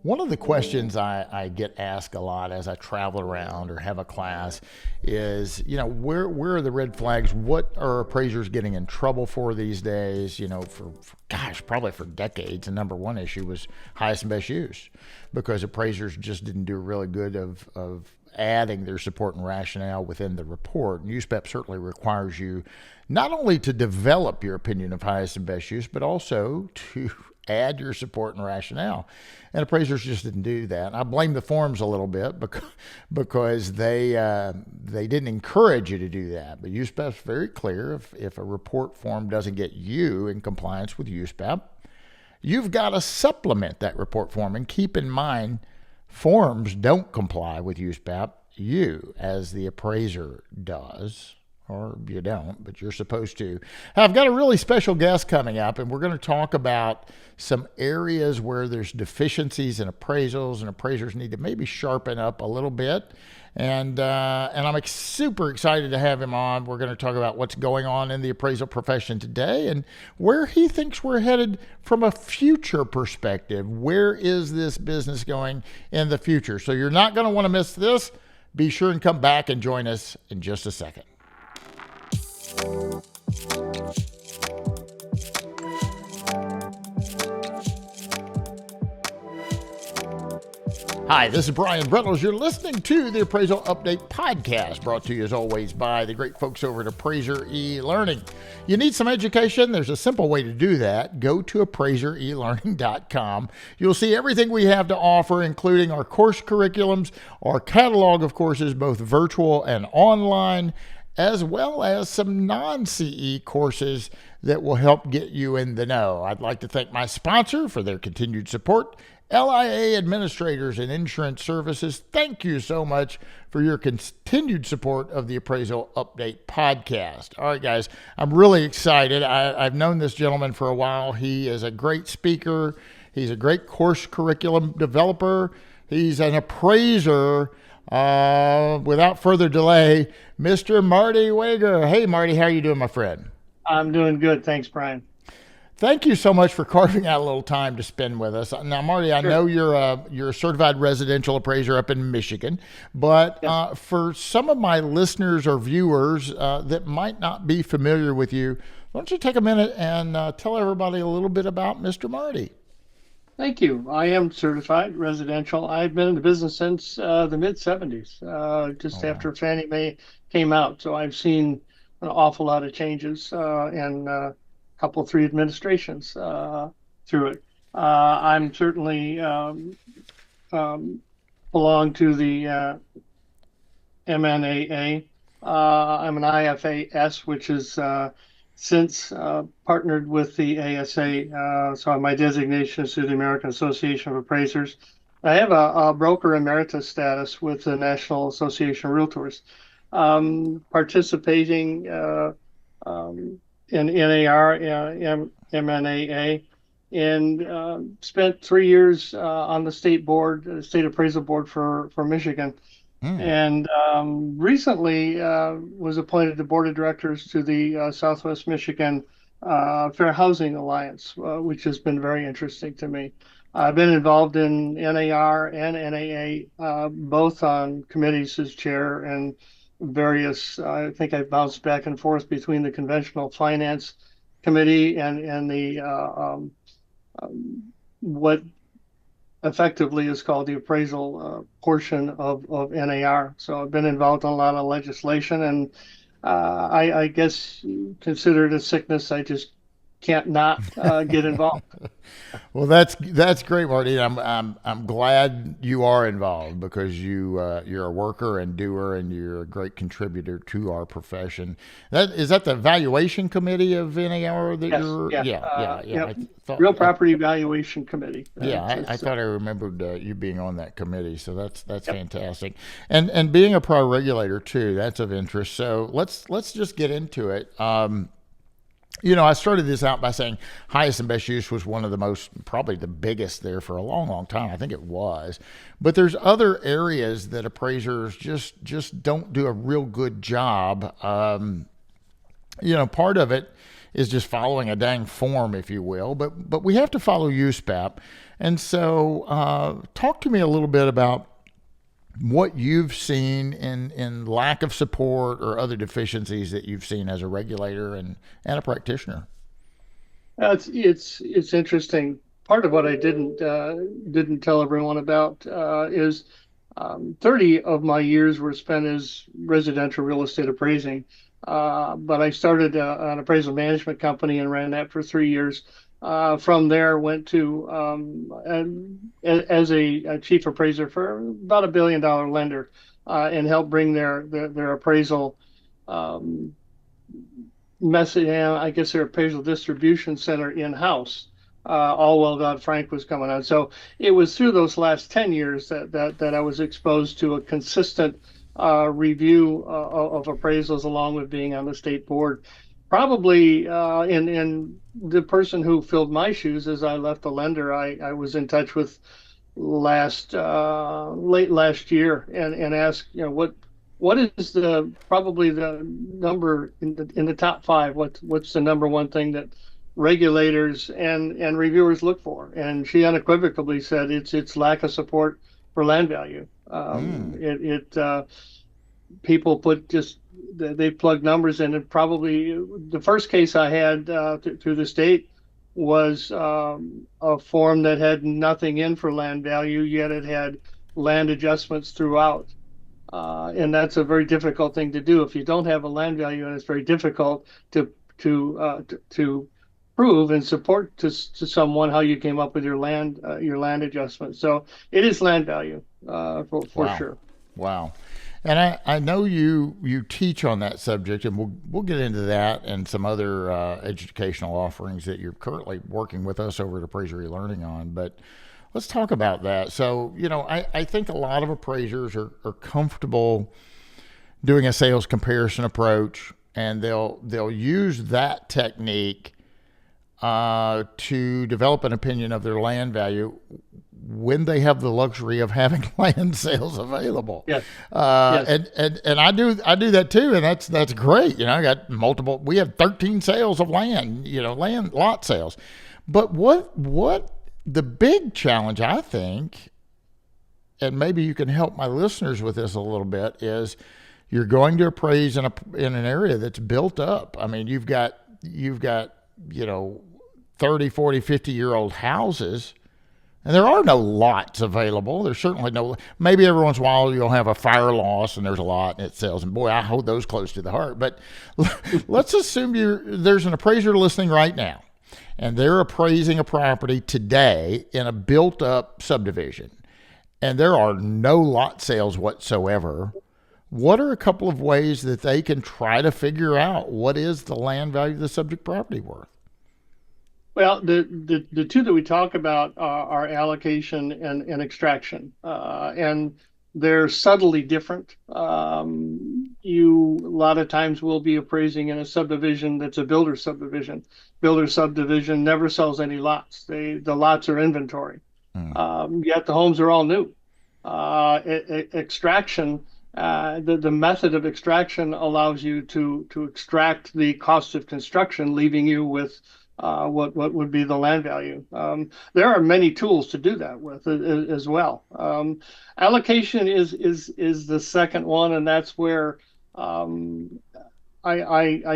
One of the questions I get asked a lot as I travel around or have a class is, where are the red flags? What are appraisers getting in trouble for these days? Probably for decades, the number one issue was highest and best use, because appraisers just didn't do really good of adding their support and rationale within the report. And USPAP certainly requires you not only to develop your opinion of highest and best use, but also to add your support and rationale. And appraisers just didn't do that. And I blame the forms a little bit because they didn't encourage you to do that. But USPAP's very clear. If a report form doesn't get you in compliance with USPAP, you've got to supplement that report form. And keep in mind, forms don't comply with USPAP. You, as the appraiser, does. Or you don't, but you're supposed to. I've got a really special guest coming up, and we're going to talk about some areas where there's deficiencies in appraisals, and appraisers need to maybe sharpen up a little bit. And I'm super excited to have him on. We're going to talk about what's going on in the appraisal profession today and where he thinks we're headed from a future perspective. Where is this business going in the future? So you're not going to want to miss this. Be sure and come back and join us in just a second. Hi, this is Bryan Reynolds. You're listening to the Appraisal Update Podcast, brought to you as always by the great folks over at Appraiser eLearning. You need some education? There's a simple way to do that. Go to appraisereLearning.com. You'll see everything we have to offer, including our course curriculums, our catalog of courses, both virtual and online, as well as some non-CE courses that will help get you in the know. I'd like to thank my sponsor for their continued support, LIA Administrators and Insurance Services. Thank you so much for your continued support of the Appraisal Update Podcast. All right, guys, I'm really excited. I've known this gentleman for a while. He is a great speaker. He's a great course curriculum developer. He's an appraiser. Without further delay, Mr. Marty Wagar. Hey, Marty, how are you doing, my friend? I'm doing good. Thanks, Bryan. Thank you so much for carving out a little time to spend with us. Now, Marty, I know you're a certified residential appraiser up in Michigan, but yes, for some of my listeners or viewers that might not be familiar with you, why don't you take a minute and tell everybody a little bit about Mr. Marty? Thank you. I am certified residential. I've been in the business since the mid-'70s, just after Fannie Mae came out. So I've seen an awful lot of changes and three administrations through it. I'm certainly belong to the MNAA. I'm an IFAS, which is since partnered with the ASA. So my designation is through the American Association of Appraisers. I have a broker emeritus status with the National Association of Realtors, participating in NAR, MNAA, and spent 3 years on the state board, the state appraisal board for Michigan. And recently was appointed to board of directors to the Southwest Michigan Fair Housing Alliance, which has been very interesting to me. I've been involved in NAR and NAA, both on committees as chair and various, I think I bounced back and forth between the conventional finance committee and the what effectively is called the appraisal portion of NAR. So I've been involved in a lot of legislation, and I guess considered a sickness. I just can't not get involved. Well, that's great, Marty. I'm glad you are involved because you're a worker and doer, and you're a great contributor to our profession. Is that the valuation committee of NAR that Yes, you're? Yeah. Real Property Valuation Committee. I thought I remembered you being on that committee, so that's fantastic. And being a prior regulator too, that's of interest. So let's just get into it. I started this out by saying highest and best use was one of the most, probably the biggest there for a long, long time. I think it was. But there's other areas that appraisers just don't do a real good job. Part of it is just following a dang form, if you will. But we have to follow USPAP. And so talk to me a little bit about what you've seen in lack of support or other deficiencies that you've seen as a regulator and a practitioner. It's interesting. Part of what I didn't tell everyone about is 30 of my years were spent as residential real estate appraising. But I started an appraisal management company and ran that for 3 years. From there, went to as a chief appraiser for about $1 billion lender, and helped bring their appraisal message. I guess their appraisal distribution center in house. All while Dodd-Frank was coming on. So it was through those last 10 years that I was exposed to a consistent review of appraisals, along with being on the state board. Probably in the person who filled my shoes as I left the lender, I was in touch with late last year and asked, what is probably the number in the top five? What's the number one thing that regulators and reviewers look for? And she unequivocally said it's lack of support for land value. People they plug numbers in, and probably the first case I had through the state was a form that had nothing in for land value, yet it had land adjustments throughout. And that's a very difficult thing to do if you don't have a land value, and it's very difficult to prove and support to someone how you came up with your land adjustment. So it is land value for Wow. sure. Wow. And I know you teach on that subject, and we'll get into that and some other educational offerings that you're currently working with us over at Appraiser eLearning on. But let's talk about that. So, I think a lot of appraisers are comfortable doing a sales comparison approach, and they'll use that technique to develop an opinion of their land value when they have the luxury of having land sales available. Yes. Yes. And I do that too, and that's great. I got multiple. We have 13 sales of land. Land lot sales. But what the big challenge, I think, and maybe you can help my listeners with this a little bit, is you're going to appraise in an area that's built up. I mean, you've got 30, 40, 50-year-old houses, and there are no lots available. There's certainly no. Maybe every once in a while you'll have a fire loss and there's a lot and it sells. And boy, I hold those close to the heart. But let's assume there's an appraiser listening right now, and they're appraising a property today in a built-up subdivision, and there are no lot sales whatsoever. What are a couple of ways that they can try to figure out what is the land value of the subject property worth? Well, the two that we talk about are allocation and extraction, and they're subtly different. You a lot of times will be appraising in a subdivision that's a builder subdivision. Builder subdivision never sells any lots. The lots are inventory, yet the homes are all new. Extraction, the method of extraction allows you to extract the cost of construction, leaving you with what would be the land value. There are many tools to do that with as well. Allocation is the second one, and that's where I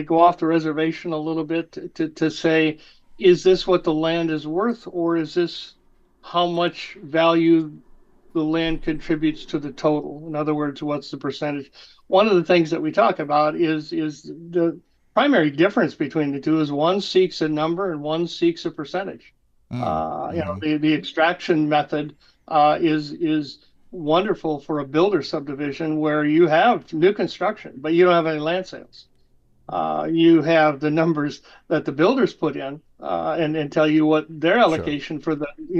go off the reservation a little bit to say, is this what the land is worth, or is this how much value the land contributes to the total? In other words, what's the percentage? One of the things that we talk about is the primary difference between the two is one seeks a number and one seeks a percentage. The extraction method is wonderful for a builder subdivision where you have new construction, but you don't have any land sales. You have the numbers that the builders put in and tell you what their allocation for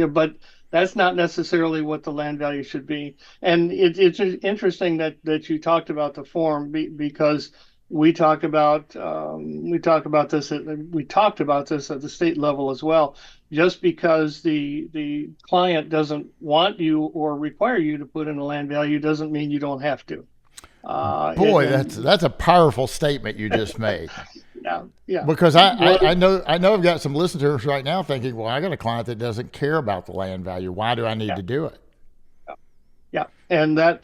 but that's not necessarily what the land value should be. And it's interesting that you talked about the form because we talked about this at the state level as well. Just because the client doesn't want you or require you to put in a land value doesn't mean you don't have to. Boy, that's a powerful statement you just made. Yeah, yeah. Because Well, I know I've got some listeners right now thinking, well, I got a client that doesn't care about the land value. Why do I need yeah, to do it? yeah. And that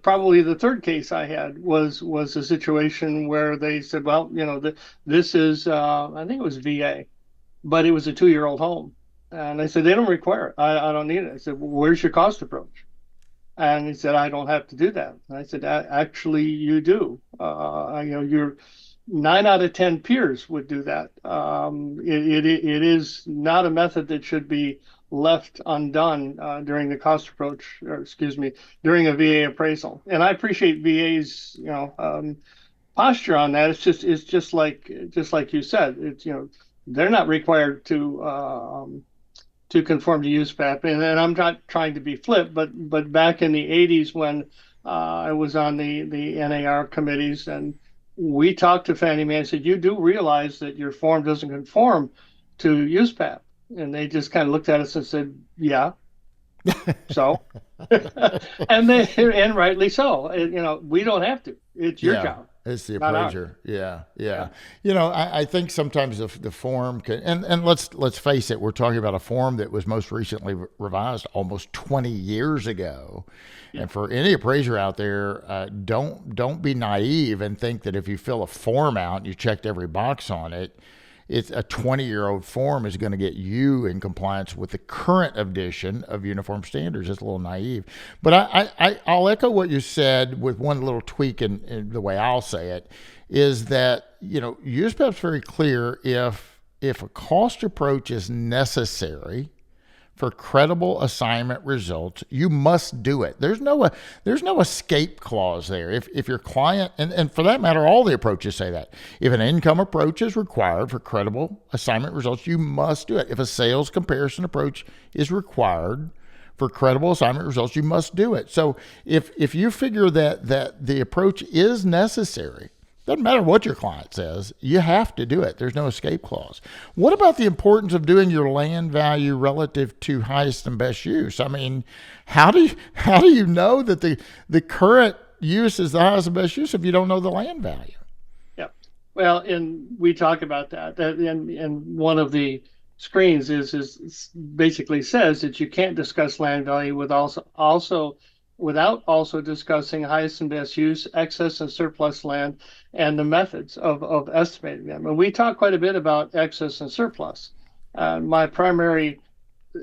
probably the third case I had was a situation where they said, well, this is I think it was VA, but it was a 2-year-old home, and I said they don't require it. I don't need it. I said, well, where's your cost approach? And he said, I don't have to do that. And I said, actually, you do. Your 9 out of 10 peers would do that. It is not a method that should be left undone during the cost approach, or excuse me, during a VA appraisal. And I appreciate VA's, posture on that. It's just like you said. They're not required to conform to USPAP. And I'm not trying to be flip, but back in the 80s when I was on the NAR committees, and we talked to Fannie Mae and said, you do realize that your form doesn't conform to USPAP. And they just kind of looked at us and said, yeah, so. And rightly so. We don't have to. It's your Yeah, job, it's the not ours. appraiser. Yeah, yeah. Yeah. I think sometimes the form can, and let's face it, we're talking about a form that was most recently revised almost 20 years ago. Yeah. And for any appraiser out there, don't be naive and think that if you fill a form out and you checked every box on it, it's a 20-year-old form is going to get you in compliance with the current edition of uniform standards. It's a little naive, but I'll echo what you said with one little tweak in the way I'll say it is that USPAP's very clear if a cost approach is necessary for credible assignment results, you must do it. There's no escape clause there. If your client, and for that matter, all the approaches say that. If an income approach is required for credible assignment results, you must do it. If a sales comparison approach is required for credible assignment results, you must do it. So if you figure that the approach is necessary, doesn't matter what your client says, you have to do it. There's no escape clause. What about the importance of doing your land value relative to highest and best use? I mean, how do you know that the current use is the highest and best use if you don't know the land value? Yeah. Well, and we talk about that. And one of the screens is basically says that you can't discuss land value without also discussing highest and best use, excess and surplus land, and the methods of estimating them. And we talk quite a bit about excess and surplus. My primary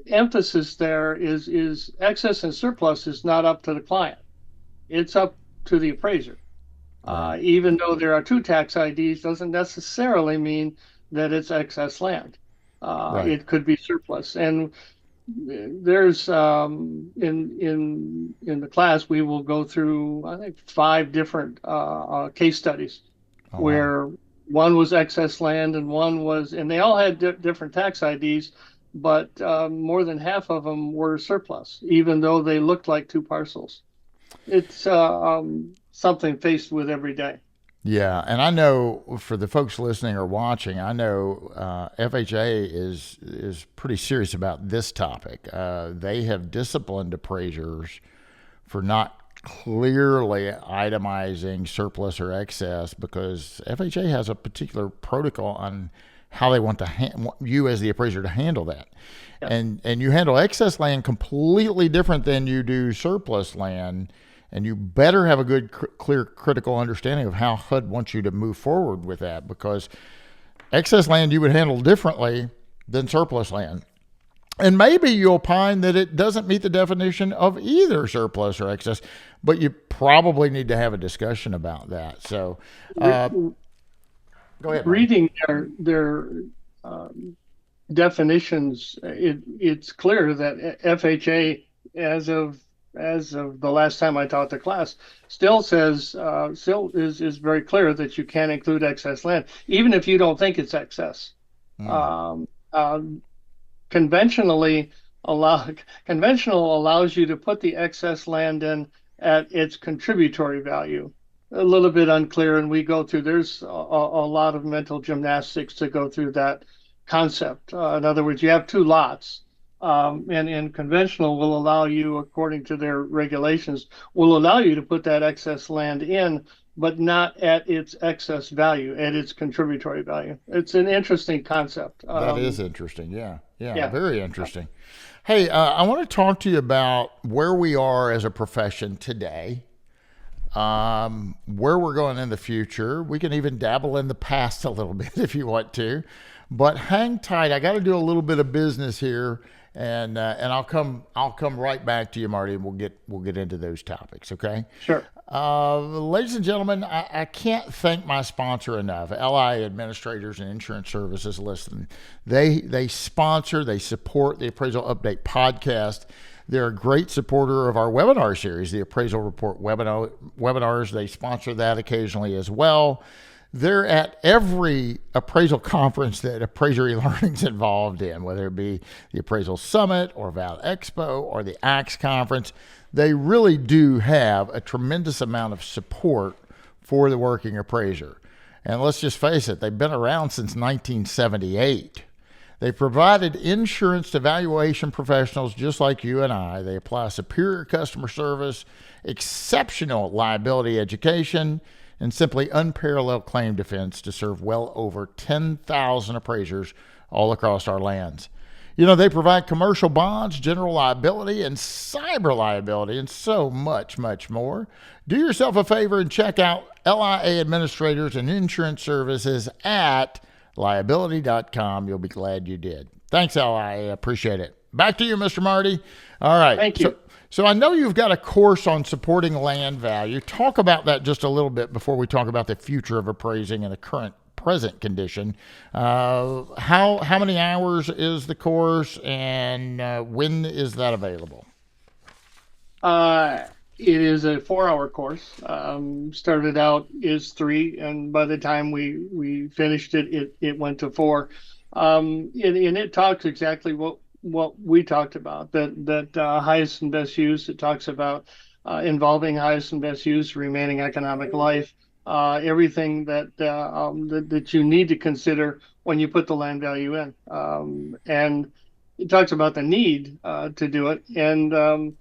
emphasis there is excess and surplus is not up to the client. It's up to the appraiser. Even though there are two tax IDs, doesn't necessarily mean that it's excess land. Right. It could be surplus. And there's in the class we will go through I think 5 different case studies Oh, wow. where one was excess land and they all had different tax IDs, but more than half of them were surplus, even though they looked like two parcels. It's something faced with every day. Yeah, and I know for the folks listening or watching, I know FHA is pretty serious about this topic. They have disciplined appraisers for not clearly itemizing surplus or excess because FHA has a particular protocol on how they want you as the appraiser to handle that. Yeah. And you handle excess land completely different than you do surplus land. And you better have a good, clear, critical understanding of how HUD wants you to move forward with that because excess land you would handle differently than surplus land. And maybe you'll find that it doesn't meet the definition of either surplus or excess, but you probably need to have a discussion about that. So go ahead, Marty. Reading their definitions, it's clear that FHA, as of the last time I taught the class, still is very clear that you can't include excess land, even if you don't think it's excess. Um, conventionally conventional allows you to put the excess land in at its contributory value. A little bit unclear, and there's a lot of mental gymnastics to go through that concept. In other words, you have two lots. And conventional will allow you, according to their regulations, will allow you to put that excess land in, but not at its excess value, at its contributory value. It's an interesting concept. That is interesting. Yeah. Yeah. Yeah. Very interesting. Hey, I want to talk to you about where we are as a profession today, where we're going in the future. We can even dabble in the past a little bit if you want to, but hang tight. I got to do a little bit of business here, and I'll come right back to you, Marty, and we'll get into those topics. Okay. Sure. Ladies and gentlemen, I can't thank my sponsor enough. LI Administrators and Insurance Services. Listen, they sponsor, they support the Appraisal Update podcast. They're a great supporter of our webinar series, the Appraisal Report webinars. They sponsor that occasionally as well. They're at every appraisal conference that Appraiser eLearning's involved in, whether it be the Appraisal Summit or Val Expo or the AXE conference. They really do have a tremendous amount of support for the working appraiser. And let's just face it, they've been around since 1978. They provided insurance to valuation professionals just like you and I. They apply superior customer service, exceptional liability education, and simply unparalleled claim defense to serve well over 10,000 appraisers all across our lands. You know, they provide commercial bonds, general liability, and cyber liability, and so much, much more. Do yourself a favor and check out LIA Administrators and Insurance Services at liability.com. You'll be glad you did. Thanks, LIA. Appreciate it. Back to you, Mr. Marty. All right. Thank you. So I know you've got a course on supporting land value. Talk about that just a little bit before we talk about the future of appraising and the present condition. How many hours is the course, and when is that available? It is a 4-hour course. Started out is 3, and by the time we finished it went to 4. And it talks exactly what we talked about, that highest and best use. It talks about involving highest and best use, remaining economic life, everything that you need to consider when you put the land value in. And it talks about the need to do it. And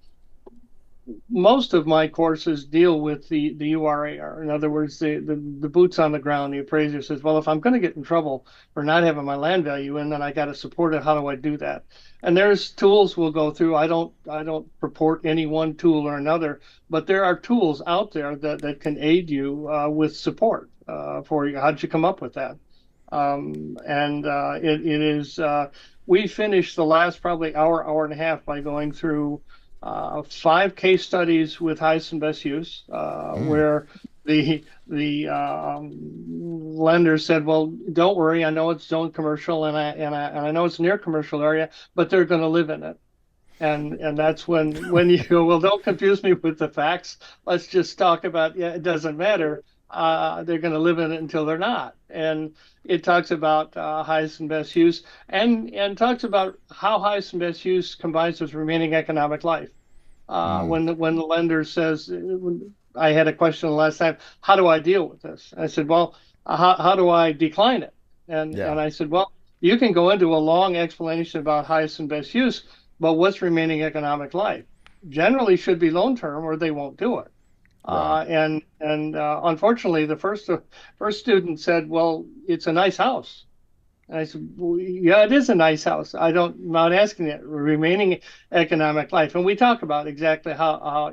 most of my courses deal with the URAR. In other words, the boots on the ground. The appraiser says, well, if I'm going to get in trouble for not having my land value in, then I got to support it. How do I do that? And there's tools we'll go through. I don't purport any one tool or another, but there are tools out there that can aid you with support for you. How'd you come up with that? It is, we finished the last probably hour and a half by going through 5 case studies with highest and best use, where the lender said, well, don't worry, I know it's zone commercial and I know it's near commercial area, but they're going to live in it. And that's when you go, well, don't confuse me with the facts. Let's just talk about, it doesn't matter. They're going to live in it until they're not. And it talks about highest and best use, and talks about how highest and best use combines with remaining economic life. When the lender says, I had a question the last time, how do I deal with this? I said, well, how do I decline it? And I said, well, you can go into a long explanation about highest and best use, but what's remaining economic life? Generally should be loan term, or they won't do it. Right. Unfortunately, the first student said, well, it's a nice house. And I said, well, yeah, it is a nice house. I'm not asking that. Remaining economic life. And we talk about exactly how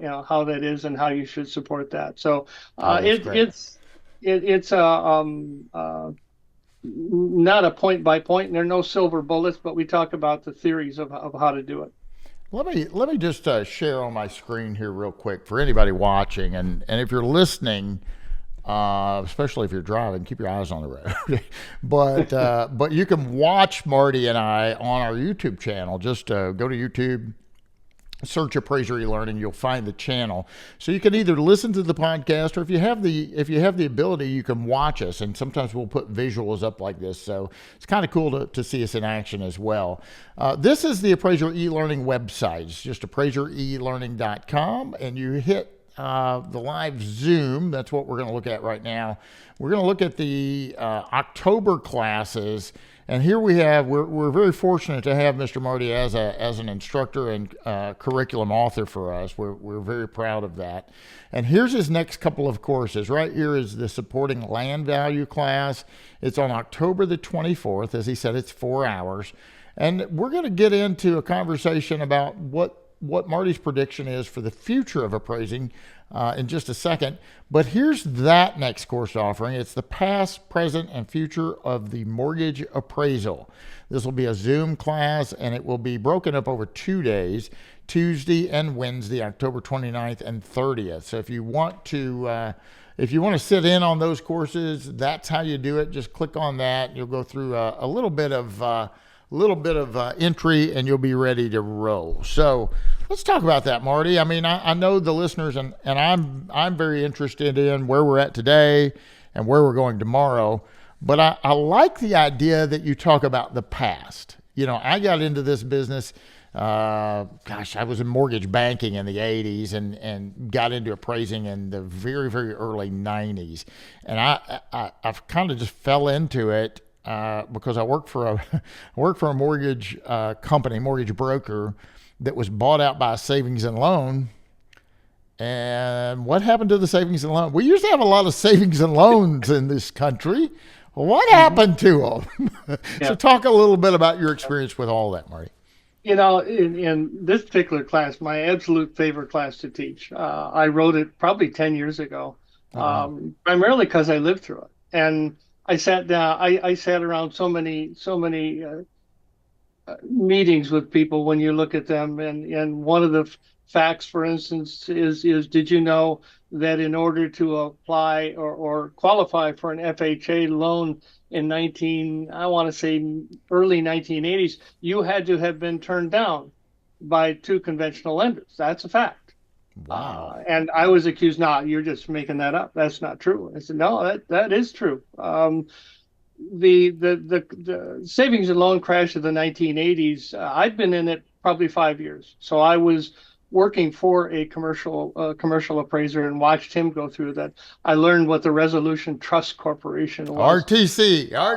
that is and how you should support that. So it's not a point by point, and there are no silver bullets, but we talk about the theories of how to do it. Let me just share on my screen here real quick for anybody watching, and if you're listening, especially if you're driving, keep your eyes on the road. but you can watch Marty and I on our YouTube channel. Just go to YouTube, search Appraiser eLearning, you'll find the channel. So you can either listen to the podcast, or if you have the ability, you can watch us. And sometimes we'll put visuals up like this, so it's kind of cool to see us in action as well. This is the Appraiser eLearning website. It's just appraiserelearning.com, and you hit the live Zoom. That's what we're going to look at right now. We're going to look at the October classes. And here we have, we're very fortunate to have Mr. Marty as an instructor and curriculum author for us. We're very proud of that. And here's his next couple of courses. Right here is the supporting land value class. It's on October the 24th. As he said, it's 4 hours. And we're going to get into a conversation about what Marty's prediction is for the future of appraising in just a second. But here's that next course offering. It's the past, present, and future of the mortgage appraisal. This will be a Zoom class, and it will be broken up over 2 days, Tuesday and Wednesday, October 29th and 30th. So if you want to sit in on those courses, that's how you do it. Just click on that. You'll go through a little bit of entry, and you'll be ready to roll. So let's talk about that, Marty. I mean, I know the listeners, and I'm very interested in where we're at today and where we're going tomorrow. But I like the idea that you talk about the past. You know, I got into this business. I was in mortgage banking in the 80s and got into appraising in the very, very early 90s. And I've kind of just fell into it because I worked for a mortgage company, mortgage broker that was bought out by a savings and loan. And what happened to the savings and loan? We used to have a lot of savings and loans in this country. What happened to them? Yeah. So talk a little bit about your experience with all that, Marty. You know, in this particular class, my absolute favorite class to teach, I wrote it probably 10 years ago, primarily because I lived through it. And I sat down, I sat around so many meetings with people when you look at them. And one of the facts, for instance, is did you know that in order to apply or qualify for an FHA loan in early 1980s, you had to have been turned down by 2 conventional lenders. That's a fact. Wow. And I was accused, you're just making that up. That's not true. I said, no, that is true. The savings and loan crash of the 1980s, I'd been in it probably 5 years. So I was working for a commercial appraiser and watched him go through that. I learned what the Resolution Trust Corporation was. RTC. Yeah.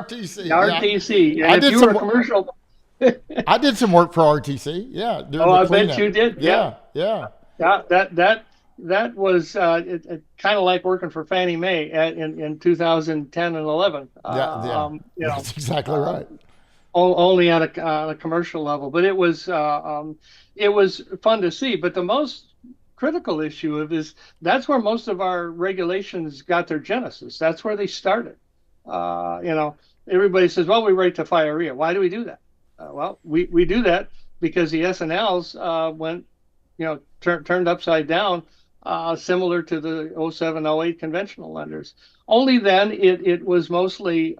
And if you were a commercial, I did some work for RTC. Yeah. I bet you did. Yeah. That was it kind of like working for Fannie Mae in 2010 and 11. That's exactly right. Only on a commercial level, but it was fun to see. But the most critical issue is that's where most of our regulations got their genesis. That's where they started. Everybody says, well, we write to FIREA. Why do we do that? Well, we do that because the S&Ls went, turned upside down, similar to the 07, 08 conventional lenders. Only then it was mostly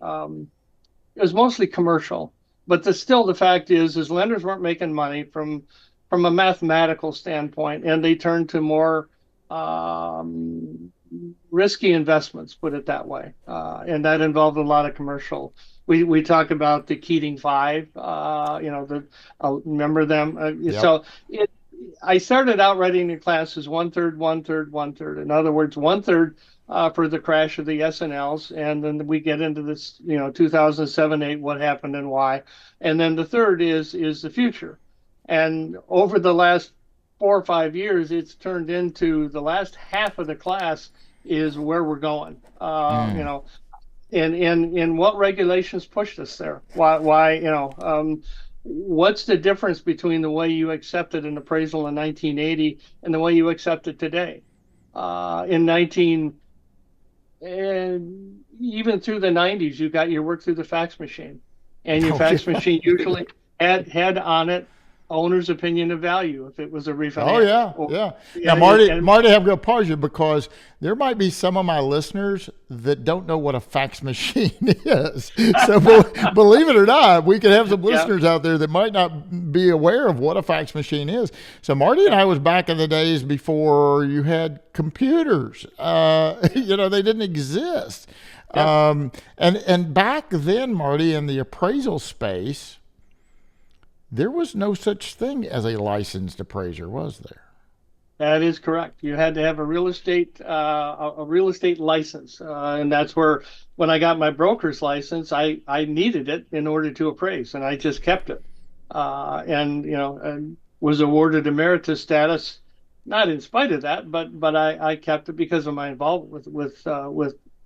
commercial. But the fact is lenders weren't making money from a mathematical standpoint, and they turned to more risky investments, put it that way, and that involved a lot of commercial. We talk about the Keating Five, remember them. Yep. So I started out writing the classes 1/3, 1/3, 1/3. In other words, 1/3 for the crash of the S&Ls, and then we get into this, 2007, 8, what happened and why, and then the third is the future. And over the last 4 or 5 years, it's turned into the last half of the class is where we're going. And what regulations pushed us there? Why what's the difference between the way you accepted an appraisal in 1980 and the way you accept it today? And even through the 90s, you got your work through the fax machine, and your fax machine usually had on it owner's opinion of value if it was a refinance. Oh, yeah. Now, Marty, I'm going to pause you because there might be some of my listeners that don't know what a fax machine is. So believe it or not, we could have some listeners out there that might not be aware of what a fax machine is. So Marty and I was back in the days before you had computers. They didn't exist. Yeah. And back then, Marty, in the appraisal space, there was no such thing as a licensed appraiser, was there? That is correct. You had to have a real estate license, and that's where when I got my broker's license, I needed it in order to appraise, and I just kept it, and and was awarded emeritus status, not in spite of that, but I kept it because of my involvement with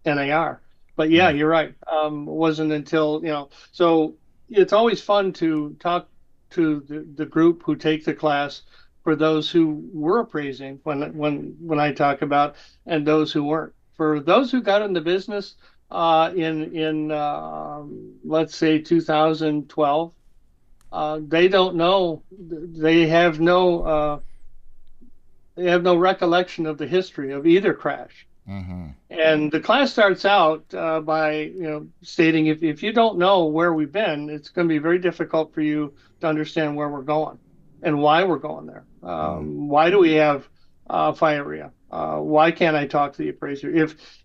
NAR. But yeah, Mm. you're right. It wasn't until so it's always fun to talk to the group who take the class for those who were appraising when I talk about and those who weren't. For those who got in the business in let's say 2012, they don't know. They have no recollection of the history of either crash. Mm-hmm. And the class starts out by stating if you don't know where we've been, it's going to be very difficult for you to understand where we're going and why we're going there. Mm. Why do we have FIREA? Why can't I talk to the appraiser?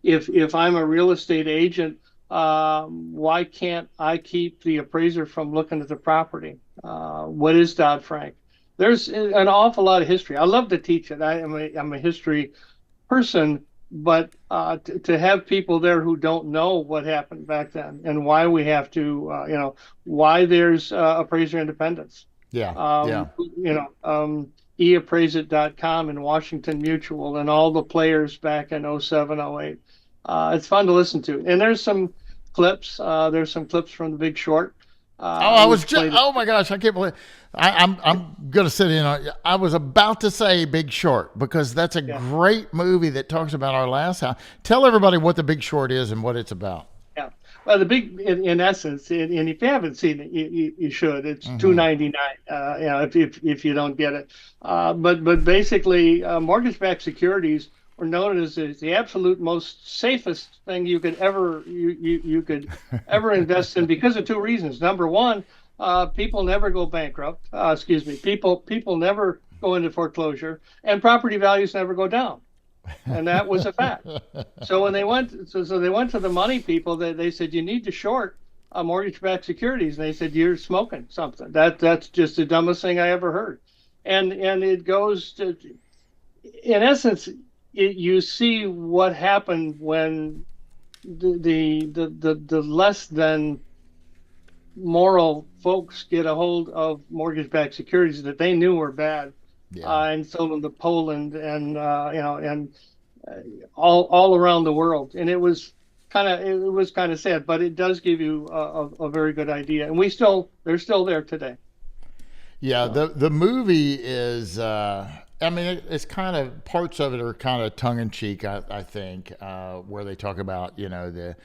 If I'm a real estate agent, why can't I keep the appraiser from looking at the property? What is Dodd-Frank? There's an awful lot of history. I love to teach it. I'm a history person, but to have people there who don't know what happened back then and why we have to, why there's appraiser independence. Yeah. Yeah. Eappraisit.com and Washington Mutual and all the players back in '07, '08. It's fun to listen to. And there's some clips. There's some clips from The Big Short. I was just, oh my gosh, I can't believe I'm going to sit in on, I was about to say Big Short because that's a great movie that talks about our last house. Tell everybody what The Big Short is and what it's about. Yeah. Well, in essence, and if you haven't seen it, you should. It's $2.99. If you don't get it. But basically, mortgage-backed securities were known as the absolute most safest thing you could ever invest in because of two reasons. Number one, people never go bankrupt. People never go into foreclosure, and property values never go down. And that was a fact. So when they went to the money people, they said you need to short mortgage-backed securities, and they said you're smoking something. That's just the dumbest thing I ever heard. And it goes to, in essence, you see what happened when the less than moral folks get a hold of mortgage-backed securities that they knew were bad. And sold them to Poland and all around the world, and it was kind of sad, but it does give you a very good idea, and they're still there today. Yeah, the movie is. I mean, it's kind of parts of it are kind of tongue in cheek. I think where they talk about the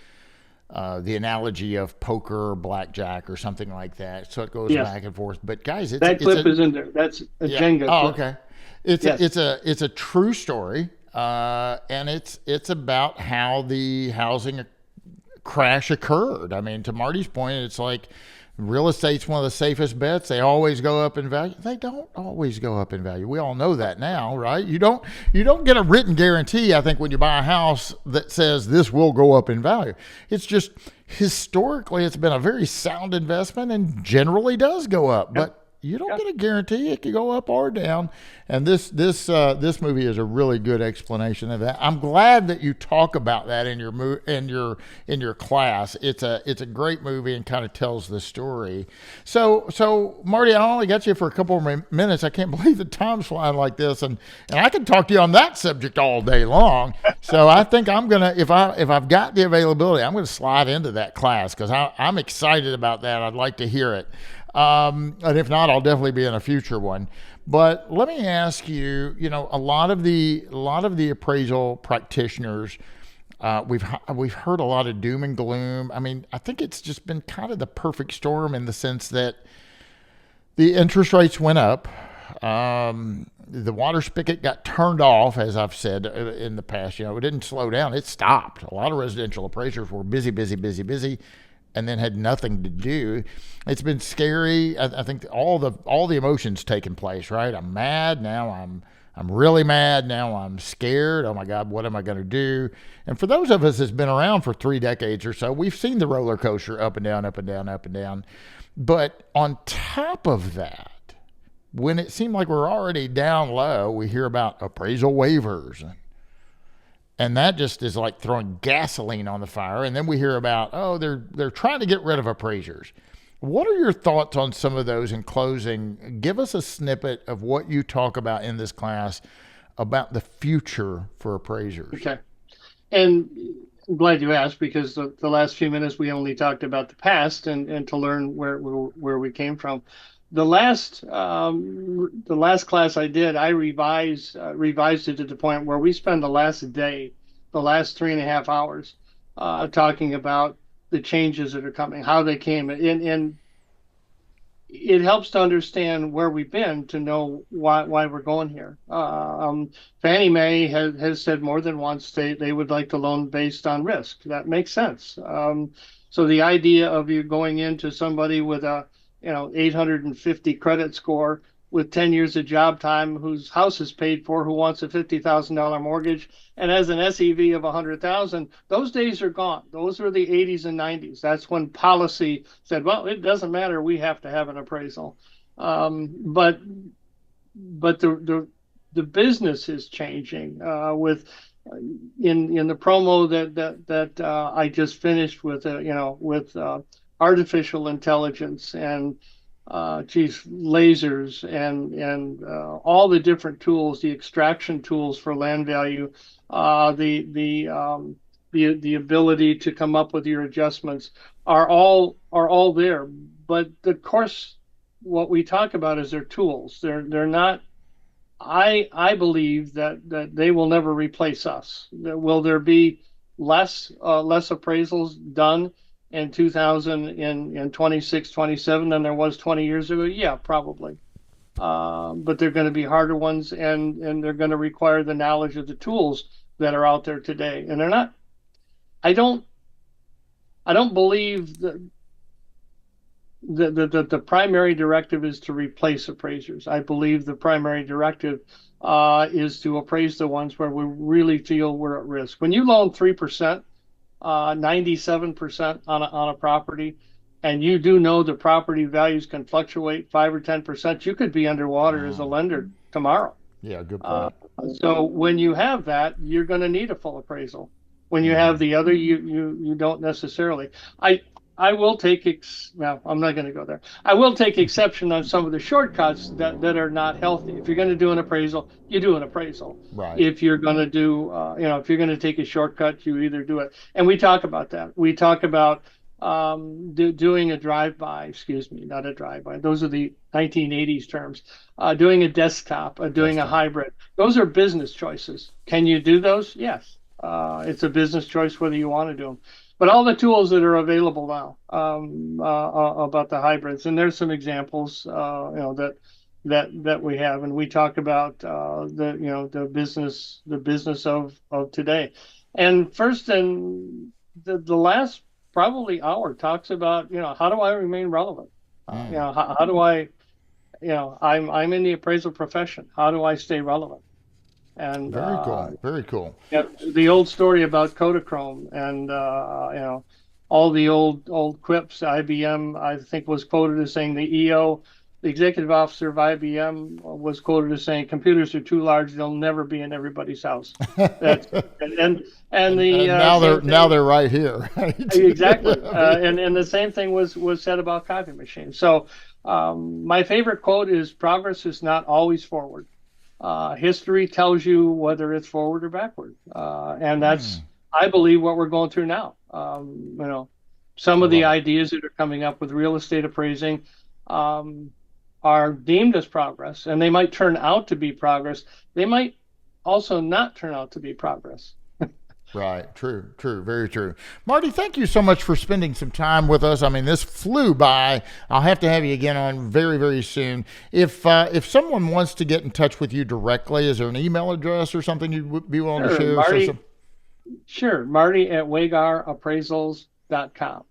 analogy of poker or blackjack or something like that. So it goes back and forth. But guys, that clip is in there. That's a Jenga. Oh, clip. okay. It's a true story, and it's about how the housing crash occurred. I mean, to Marty's point, it's like real estate's one of the safest bets. They always go up in value. They don't always go up in value. We all know that now, right? You don't get a written guarantee, I think, when you buy a house that says this will go up in value. It's just historically it's been a very sound investment and generally does go up. But you don't get a guarantee. It could go up or down. And this movie is a really good explanation of that. I'm glad that you talk about that in your class. It's a great movie and kind of tells the story. So Marty, I only got you for a couple of minutes. I can't believe the time's flying like this, and I could talk to you on that subject all day long. So I think I'm gonna, if I've got the availability, I'm gonna slide into that class because I'm excited about that. I'd like to hear it. And if not, I'll definitely be in a future one. But let me ask you, a lot of the appraisal practitioners, we've heard a lot of doom and gloom. I mean, I think it's just been kind of the perfect storm in the sense that the interest rates went up. The water spigot got turned off, as I've said in the past. It didn't slow down; it stopped. A lot of residential appraisers were busy, and then had nothing to do. It's been scary. I think all the emotions taking place, right? I'm mad now. I'm really mad now. I'm scared. Oh my God, what am I going to do? And for those of us that's been around for 3 decades or so, we've seen the roller coaster up and down, up and down, up and down. But on top of that, when it seemed like we're already down low, we hear about appraisal waivers. And that just is like throwing gasoline on the fire. And then we hear about, oh, they're trying to get rid of appraisers. What are your thoughts on some of those in closing? Give us a snippet of what you talk about in this class about the future for appraisers. Okay. And I'm glad you asked, because the last few minutes we only talked about the past and to learn where we came from. The last class I did, I revised it to the point where we spend the last day, the last 3.5 hours, talking about the changes that are coming, how they came, and it helps to understand where we've been to know why we're going here. Fannie Mae has said more than once they would like to loan based on risk. That makes sense. So the idea of you going into somebody with a 850 credit score with 10 years of job time, whose house is paid for, who wants a $50,000 mortgage and has an SEV of 100,000, those days are gone. Those were the 80s and 90s. That's when policy said, well, it doesn't matter, we have to have an appraisal. But the business is changing with in the promo that I just finished with artificial intelligence and lasers and all the different tools, the extraction tools for land value, the ability to come up with your adjustments are all there. But of course, what we talk about is their tools. They're not. I believe that they will never replace us. Will there be less appraisals done in 2026, 27 than there was 20 years ago? Yeah, probably. But they're going to be harder ones, and they're going to require the knowledge of the tools that are out there today. And they're not. I don't believe that the primary directive is to replace appraisers. I believe the primary directive is to appraise the ones where we really feel we're at risk. When you loan 3%, 97% on a property, and you do know the property values can fluctuate 5 or 10%, you could be underwater as a lender tomorrow. Yeah, good point. So when you have that, you're going to need a full appraisal. When you have the other, you don't necessarily. I will take I'm not going to go there. I will take exception on some of the shortcuts that are not healthy. If you're going to do an appraisal, you do an appraisal. Right. If you're going to do, if you're going to take a shortcut, you either do it. And we talk about that. We talk about doing a drive-by, not a drive-by. Those are the 1980s terms. Doing a desktop, doing a hybrid. Those are business choices. Can you do those? Yes. It's a business choice whether you want to do them. But all the tools that are available now about the hybrids, and there's some examples, that we have, and we talk about the business of today. And first, and the last probably hour talks about how do I remain relevant? How do I, I'm in the appraisal profession. How do I stay relevant? And very cool. Yeah, the old story about Kodachrome and all the old quips. IBM, I think, was quoted as saying the executive officer of IBM was quoted as saying computers are too large; they'll never be in everybody's house. And now they're right here. Right? Exactly. And the same thing was said about copy machines. So my favorite quote is, "Progress is not always forward. History tells you whether it's forward or backward," and that's, I believe, what we're going through now. Some of the ideas that are coming up with real estate appraising are deemed as progress, and they might turn out to be progress. They might also not turn out to be progress. Right. True. Very true. Marty, thank you so much for spending some time with us. I mean, this flew by. I'll have to have you again on very, very soon. If someone wants to get in touch with you directly, is there an email address or something you would be willing to share? Marty at WagarAppraisals.com.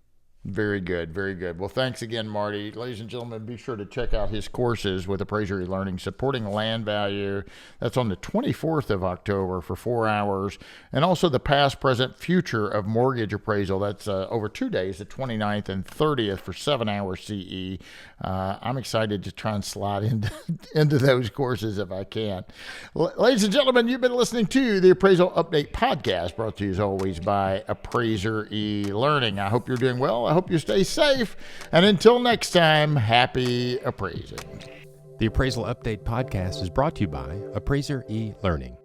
Very good. Very good. Well, thanks again, Marty. Ladies and gentlemen, be sure to check out his courses with Appraiser eLearning, Supporting Land Value. That's on the 24th of October for 4 hours. And also the Past, Present, Future of Mortgage Appraisal. That's over 2 days, the 29th and 30th for 7 hours CE. I'm excited to try and slide into those courses if I can. Ladies and gentlemen, you've been listening to the Appraisal Update Podcast, brought to you as always by Appraiser eLearning. I hope you're doing well. I hope you stay safe. And until next time, happy appraising. The Appraisal Update Podcast is brought to you by Appraiser eLearning.